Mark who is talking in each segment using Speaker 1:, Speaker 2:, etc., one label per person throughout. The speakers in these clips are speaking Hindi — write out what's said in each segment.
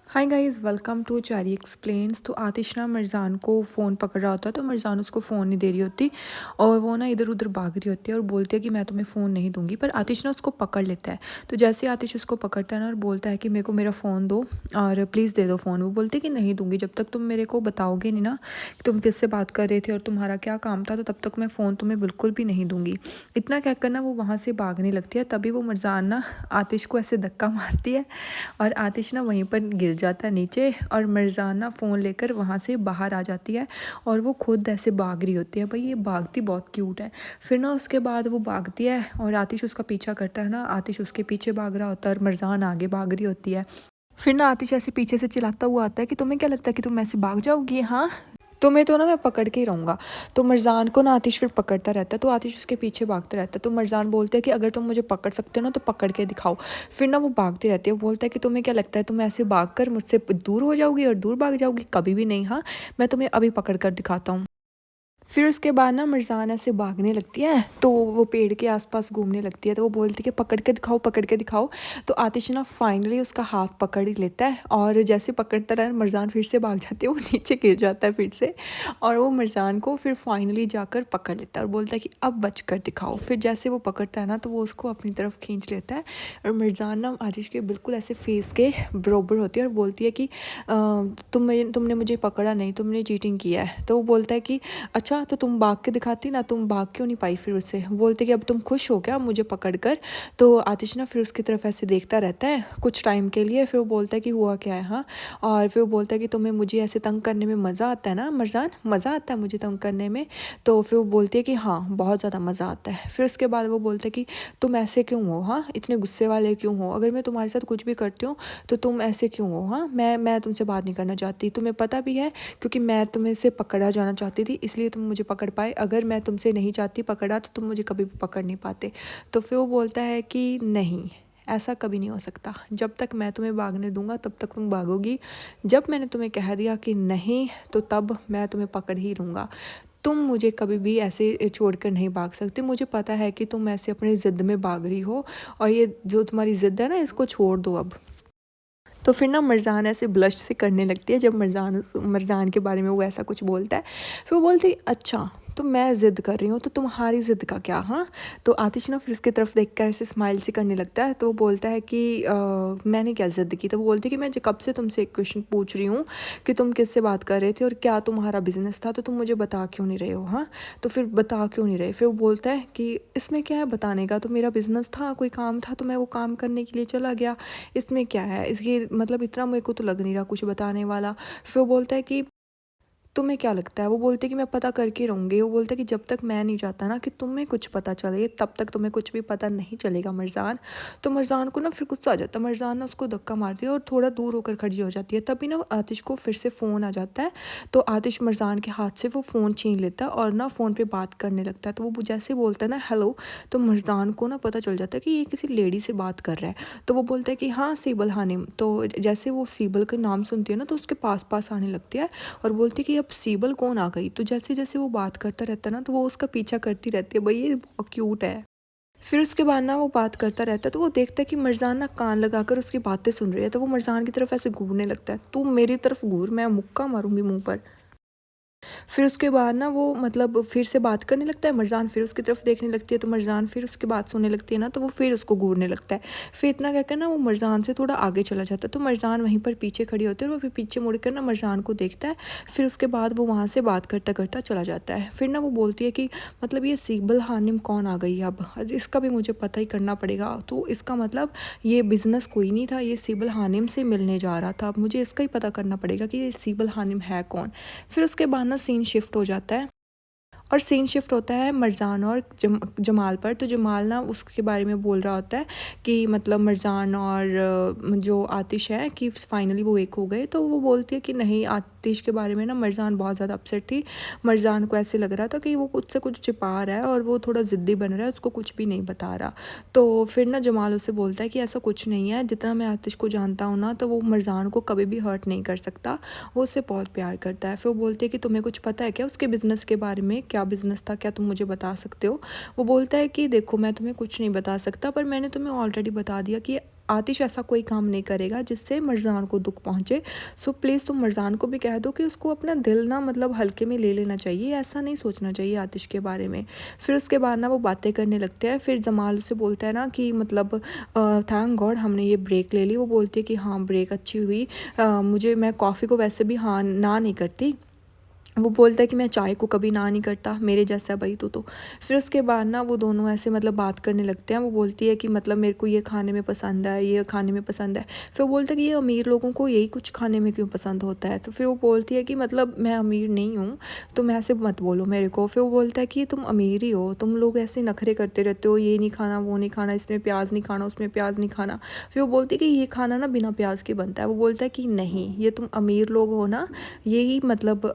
Speaker 1: Hi guys, welcome to Chari explains. तो आतिश ना मिर्ज़ान को फ़ोन पकड़ रहा होता है, तो मिर्ज़ान उसको फ़ोन नहीं दे रही होती और वो ना इधर उधर भाग रही होती है और बोलती है कि मैं तुम्हें फ़ोन नहीं दूंगी। पर आतिश ना उसको पकड़ लेता है। तो जैसे ही आतिश उसको पकड़ता है ना और बोलता है कि मेरे को मेरा फ़ोन दो और प्लीज़ दे दो फ़ोन, वो बोलती है कि नहीं दूंगी, जब तक तुम मेरे को बताओगे नहीं ना कि तुम किससे बात कर रहे थे और तुम्हारा क्या काम था, तो तब तक मैं फ़ोन तुम्हें बिल्कुल भी नहीं दूंगी। इतना कहकर ना वो वहाँ से भागने लगती है। तभी वो मिर्ज़ान ना आतिश को ऐसे धक्का मारती है और आतिश ना वहीं पर गिर जाता है नीचे और मिर्ज़ाना फ़ोन लेकर वहाँ से बाहर आ जाती है और वो खुद ऐसे भाग रही होती है। भाई ये भागती बहुत क्यूट है। फिर ना उसके बाद वो भागती है और आतिश उसका पीछा करता है ना, आतिश उसके पीछे भाग रहा होता है और मिर्ज़ान आगे भाग रही होती है। फिर ना आतिश ऐसे पीछे से चिल्लाता हुआ आता है कि तुम्हें क्या लगता है कि तुम ऐसे भाग जाओगी? हाँ, तुम्हें तो ना मैं पकड़ के ही रहूँगा। तो मिर्ज़ान को ना आतिश फिर पकड़ता रहता है, तो आतिश उसके पीछे भागता रहता है। तो मिर्ज़ान बोलते हैं कि अगर तुम मुझे पकड़ सकते हो ना तो पकड़ के दिखाओ। फिर ना वो भागती रहती है, वो बोलता है कि तुम्हें क्या लगता है तुम ऐसे भाग कर मुझसे दूर हो जाओगी और दूर भाग जाओगी? कभी भी नहीं। हाँ, मैं तुम्हें अभी पकड़ कर दिखाता हूँ। फिर उसके बाद ना मिर्ज़ान ऐसे भागने लगती है, तो वो पेड़ के आसपास घूमने लगती है। तो वो बोलती है कि पकड़ के दिखाओ, पकड़ के दिखाओ। तो आतिश ना फाइनली उसका हाथ पकड़ ही लेता है और जैसे पकड़ता रहा मिर्ज़ान फिर से भाग जाती है, वो नीचे गिर जाता है फिर से। और वो मिर्ज़ान को फिर फाइनली जाकर पकड़ लेता है और बोलता है कि अब बच कर दिखाओ। फिर जैसे वो पकड़ता है ना तो वो उसको अपनी तरफ खींच लेता है और मिर्ज़ान ना आतिश के बिल्कुल ऐसे फेस के बराबर होती है और बोलती है कि तुमने मुझे पकड़ा नहीं, तुमने चीटिंग किया है। तो वो बोलता है कि अच्छा, तो तुम भाग के दिखाती ना, तुम भाग क्यों नहीं पाई फिर उससे? बोलते कि अब तुम खुश हो क्या मुझे पकड़ कर? तो आतिश ना फिर उसकी तरफ ऐसे देखता रहता है कुछ टाइम के लिए। फिर वो बोलता है कि हुआ क्या है? हाँ, और फिर वो बोलता है कि तुम्हें मुझे ऐसे तंग करने में मज़ा आता है ना मिर्ज़ान, मज़ा आता है मुझे तंग करने में? तो फिर वो बोलती है कि हाँ, बहुत ज़्यादा मज़ा आता है। फिर उसके बाद वो बोलता है कि तुम ऐसे क्यों हो? हाँ, इतने गुस्से वाले क्यों हो? अगर मैं तुम्हारे साथ कुछ भी करती हूँ तो तुम ऐसे क्यों हो? हाँ, मैं तुमसे बात नहीं करना चाहती, तुम्हें पता भी है, क्योंकि मैं तुम्हें से पकड़ा जाना चाहती थी इसलिए तुम मुझे पकड़ पाए। अगर मैं तुमसे नहीं चाहती पकड़ा तो तुम मुझे कभी भी पकड़ नहीं पाते। तो फिर वो बोलता है कि नहीं, ऐसा कभी नहीं हो सकता। जब तक मैं तुम्हें भागने दूंगा तब तक तुम भागोगी। जब मैंने तुम्हें कह दिया कि नहीं तो तब मैं तुम्हें पकड़ ही लूँगा। तुम मुझे कभी भी ऐसे छोड़कर नहीं भाग सकते। मुझे पता है कि तुम ऐसे अपनी ज़िद में भाग रही हो और ये जो तुम्हारी ज़िद है ना, इसको छोड़ दो अब। तो फिर ना मिर्ज़ान ऐसे ब्लश से करने लगती है जब मिर्ज़ान के बारे में वो ऐसा कुछ बोलता है। फिर वो बोलती है अच्छा, तो मैं ज़िद कर रही हूँ तो तुम्हारी ज़िद का क्या? हाँ, तो आतिश ना फिर उसकी तरफ देख कर ऐसे स्माइल सी करने लगता है। तो वो बोलता है कि मैंने क्या ज़िद की? तो वो बोलती है कि मैं कब से तुमसे एक क्वेश्चन पूछ रही हूँ कि तुम किससे बात कर रहे थे और क्या तुम्हारा बिजनेस था, तो तुम मुझे बता क्यों नहीं रहे हो? हाँ, तो फिर बता क्यों नहीं रहे? फिर वो बोलता है कि इसमें क्या है बताने का, तो मेरा बिजनेस था, कोई काम था तो मैं वो काम करने के लिए चला गया, इसमें क्या है? इसकी मतलब इतना मेरे को तो लग नहीं रहा कुछ बताने वाला। फिर वो बोलता है कि तुम्हें क्या लगता है? वो बोलते हैं कि मैं पता करके रहूँगी। वो बोलता है कि जब तक मैं नहीं चाहता ना कि तुम्हें कुछ पता चले तब तक तुम्हें कुछ भी पता नहीं चलेगा मिर्ज़ान। तो मिर्ज़ान को ना फिर गुस्सा आ जाता है। मिर्ज़ान ना उसको धक्का मारती है और थोड़ा दूर होकर खड़ी हो जाती है। तभी ना आतिश को फिर से फ़ोन आ जाता है। तो आतिश मिर्ज़ान के हाथ से वो फ़ोन छीन लेता है और ना फ़ोन पे बात करने लगता है। तो वो जैसे बोलता है ना हेलो, तो मिर्ज़ान को ना पता चल जाता है कि ये किसी लेडी से बात कर रहा है। तो वो बोलता है कि हाँ, सीबल हानिम। तो जैसे वो सीबल का नाम सुनती है ना तो उसके पास-पास आने लगती है और बोलती है कि अब सीबल कौन आ गई? तो जैसे-जैसे वो बात करता रहता है ना तो वो उसका पीछा करती रहती है। भई ये बहुत क्यूट है। फिर उसके बाद ना वो बात करता रहता है तो वो देखता है कि मिर्ज़ान ना कान लगाकर उसकी बातें सुन रही है। तो वो मिर्ज़ान की तरफ ऐसे घूरने लगता है। तू मेरी तरफ घूर, मैं मुक्का मारूँगी मुँह पर। फिर उसके बाद ना वो मतलब फिर से बात करने लगता है। मिर्ज़ान फिर उसकी तरफ देखने लगती है तो मिर्ज़ान फिर उसकी बात सुनने लगती है ना तो वो फिर उसको घूरने लगता है। फिर इतना कहकर ना वो मिर्ज़ान से थोड़ा आगे चला जाता है। तो मिर्ज़ान वहीं पर पीछे खड़ी होती है और वो फिर पीछे मुड़कर ना मिर्ज़ान को देखता है। फिर उसके बाद वो वहाँ से बात करता करता चला जाता है। फिर ना वो बोलती है कि मतलब ये सीबल हानिम कौन आ गई अब? इसका भी मुझे पता ही करना पड़ेगा। तो इसका मतलब ये बिज़नेस कोई नहीं था, ये सीबल हानिम से मिलने जा रहा था। अब मुझे इसका ही पता करना पड़ेगा कि ये सीबल हानिम है कौन? फिर उसके बाद ना सीन शिफ्ट हो जाता है और सीन शिफ्ट होता है मिर्ज़ान और जमाल पर। तो जमाल ना उसके बारे में बोल रहा होता है कि मतलब मिर्ज़ान और जो आतिश है कि फाइनली वो एक हो गए। तो वो बोलती है कि नहीं, आतिश के बारे में ना मिर्ज़ान बहुत ज़्यादा अपसेट थी। मिर्ज़ान को ऐसे लग रहा था कि वो कुछ से कुछ छिपा रहा है और वो थोड़ा ज़िद्दी बन रहा है, उसको कुछ भी नहीं बता रहा। तो फिर ना जमाल उससे बोलता है कि ऐसा कुछ नहीं है, जितना मैं आतिश को जानता हूँ ना तो वो मिर्ज़ान को कभी भी हर्ट नहीं कर सकता, वो उससे बहुत प्यार करता है। फिर वो बोलती है कि तुम्हें कुछ पता है क्या उसके बिज़नेस के बारे में? क्या बिज़नेस था, क्या तुम मुझे बता सकते हो? वो बोलता है कि देखो, मैं तुम्हें कुछ नहीं बता सकता, पर मैंने तुम्हें ऑलरेडी बता दिया कि आतिश ऐसा कोई काम नहीं करेगा जिससे मरजान को दुख पहुँचे। सो प्लीज़ तुम मरजान को भी कह दो कि उसको अपना दिल ना मतलब हल्के में ले लेना चाहिए, ऐसा नहीं सोचना चाहिए आतिश के बारे में। फिर उसके बाद ना वो बातें करने लगते हैं। फिर जमाल उसे बोलता है ना कि मतलब थैंक गॉड हमने ये ब्रेक ले ली। वो बोलती है कि हाँ ब्रेक अच्छी हुई, मुझे मैं कॉफ़ी को वैसे भी हाँ ना नहीं करती। वो बोलता है कि मैं चाय को कभी ना नहीं करता, मेरे जैसा है भाई तू तो। फिर उसके बाद ना वो दोनों ऐसे मतलब बात करने लगते हैं। वो बोलती है कि मतलब मेरे को ये खाने में पसंद है, ये खाने में पसंद है। फिर वो बोलता है कि ये अमीर लोगों को यही कुछ खाने में क्यों पसंद होता है। तो फिर वो बोलती है कि मतलब मैं अमीर नहीं हूँ, तुम ऐसे मत बोलो मेरे को। फिर वो बोलता है कि तुम अमीर ही हो, तुम लोग ऐसे नखरे करते रहते हो, ये नहीं खाना वो नहीं खाना, इसमें प्याज नहीं खाना उसमें प्याज नहीं खाना। फिर वो बोलती है कि ये खाना ना बिना प्याज के बनता है। वो बोलता है कि नहीं, ये तुम अमीर लोग हो ना, यही मतलब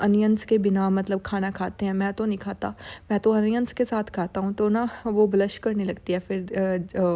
Speaker 1: अनियंस के बिना मतलब खाना खाते हैं, मैं तो नहीं खाता, मैं तो अनियंस के साथ खाता हूँ। तो ना वो ब्लश करने लगती है फिर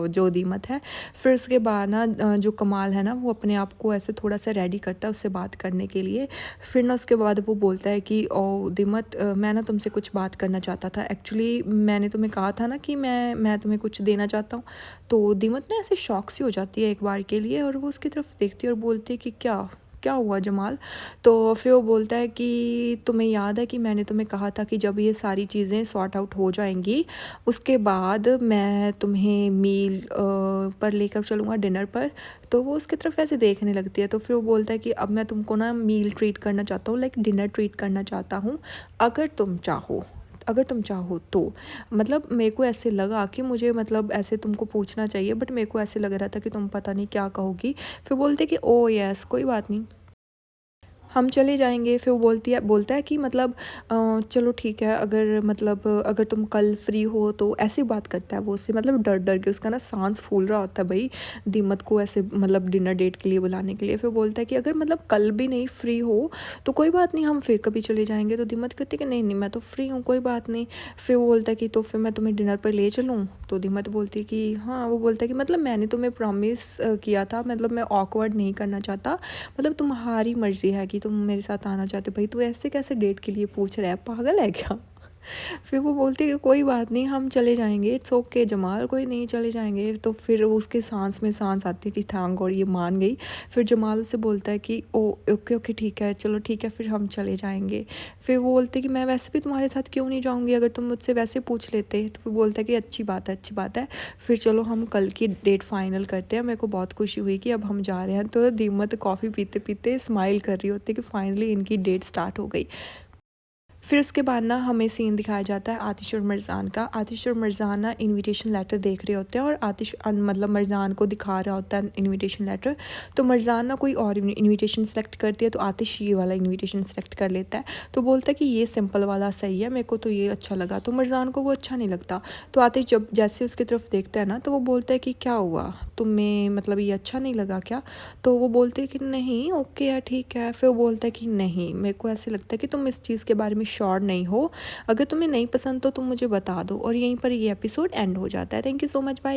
Speaker 1: जो दीमत है। फिर उसके बाद ना जो कमाल है ना वो अपने आप को ऐसे थोड़ा सा रेडी करता है उससे बात करने के लिए। फिर ना उसके बाद वो बोलता है कि ओ दीमत, मैं ना तुमसे कुछ बात करना चाहता था। एक्चुअली मैंने तुम्हें कहा था ना कि मैं तुम्हें कुछ देना चाहता हूँ। तो दीमत ना ऐसे शॉक सी हो जाती है एक बार के लिए, और वो उसकी तरफ देखती है और बोलती है कि क्या क्या हुआ जमाल। तो फिर वो बोलता है कि तुम्हें याद है कि मैंने तुम्हें कहा था कि जब ये सारी चीज़ें सॉर्ट आउट हो जाएंगी उसके बाद मैं तुम्हें मील पर लेकर चलूँगा, डिनर पर। तो वो उसकी तरफ ऐसे देखने लगती है। तो फिर वो बोलता है कि अब मैं तुमको ना मील ट्रीट करना चाहता हूँ, लाइक डिनर ट्रीट करना चाहता हूँ, अगर तुम चाहो, अगर तुम चाहो तो। मतलब मेरे को ऐसे लगा कि मुझे मतलब ऐसे तुमको पूछना चाहिए, बट मेरे को ऐसे लग रहा था कि तुम पता नहीं क्या कहोगी। फिर बोलते कि ओ यस कोई बात नहीं, हम चले जाएँगे। फिर वो बोलता है कि मतलब चलो ठीक है, अगर मतलब अगर तुम कल फ्री हो तो, ऐसी बात करता है वो उससे मतलब डर-डर के। उसका ना साँस फूल रहा होता है भई, दीमत को ऐसे मतलब डिनर डेट के लिए बुलाने के लिए। फिर बोलता है कि अगर मतलब कल भी नहीं फ्री हो तो कोई बात नहीं, हम फिर कभी चले जाएँगे। तो दीमत कहती है कि नहीं, नहीं मैं तो फ्री हूँ, कोई बात नहीं। फिर वो बोलता है कि तो फिर मैं तुम्हें डिनर पर ले चलूँ? तो दीमत बोलती है कि हाँ। वो बोलता है कि मतलब मैंने तुम्हें प्रॉमिस किया था, मतलब मैं ऑकवर्ड नहीं करना चाहता, मतलब तुम्हारी मर्ज़ी है कि तुम मेरे साथ आना चाहते हो। भाई तू ऐसे कैसे डेट के लिए पूछ रहा है, पागल है क्या? फिर वो बोलती है कि कोई बात नहीं, हम चले जाएँगे, इट्स ओके जमाल, कोई नहीं चले जाएँगे। तो फिर उसके साँस में साँस आती है कि थैंक गॉड ये मान गई। फिर जमाल उससे बोलता है कि ओ ओके, ओके ठीक है, चलो ठीक है फिर हम चले जाएँगे। फिर वो बोलती है कि मैं वैसे भी तुम्हारे साथ क्यों नहीं जाऊँगी, अगर तुम मुझसे वैसे पूछ लेते। तो फिर बोलता है कि अच्छी बात है, अच्छी बात है। फिर चलो हम कल की डेट फाइनल करते हैं, मेरे को बहुत खुशी हुई कि अब हम जा रहे हैं। तो दीमत कॉफ़ी पीते-पीते स्माइल कर रही होती है कि फाइनली इनकी डेट स्टार्ट हो गई। फिर उसके बाद ना हमें सीन दिखाया जाता है आतिश और मरजान का। आतिश और मरजान ना इनविटेशन लेटर देख रहे होते हैं, और आतिश मतलब मरजान को दिखा रहा होता है इनविटेशन लेटर। तो मरजान ना कोई और इनविटेशन सेलेक्ट करती है, तो आतिश ये वाला इनविटेशन सेलेक्ट कर लेता है। तो बोलता है कि ये सिंपल वाला सही है, मेरे को तो ये अच्छा लगा। तो मरजान को वो अच्छा नहीं लगता। तो आतिश जब जैसे उसकी तरफ देखता है ना, तो वो बोलता है कि क्या हुआ, तुम्हें मतलब ये अच्छा नहीं लगा क्या? तो वो बोलती है कि नहीं ओके है, ठीक है। फिर वो बोलता है कि नहीं, मेरे को ऐसे लगता है कि तुम इस चीज़ के बारे में श्योर नहीं हो, अगर तुम्हें नहीं पसंद तो तुम मुझे बता दो। और यहीं पर ये एपिसोड एंड हो जाता है। Thank you so much, bye.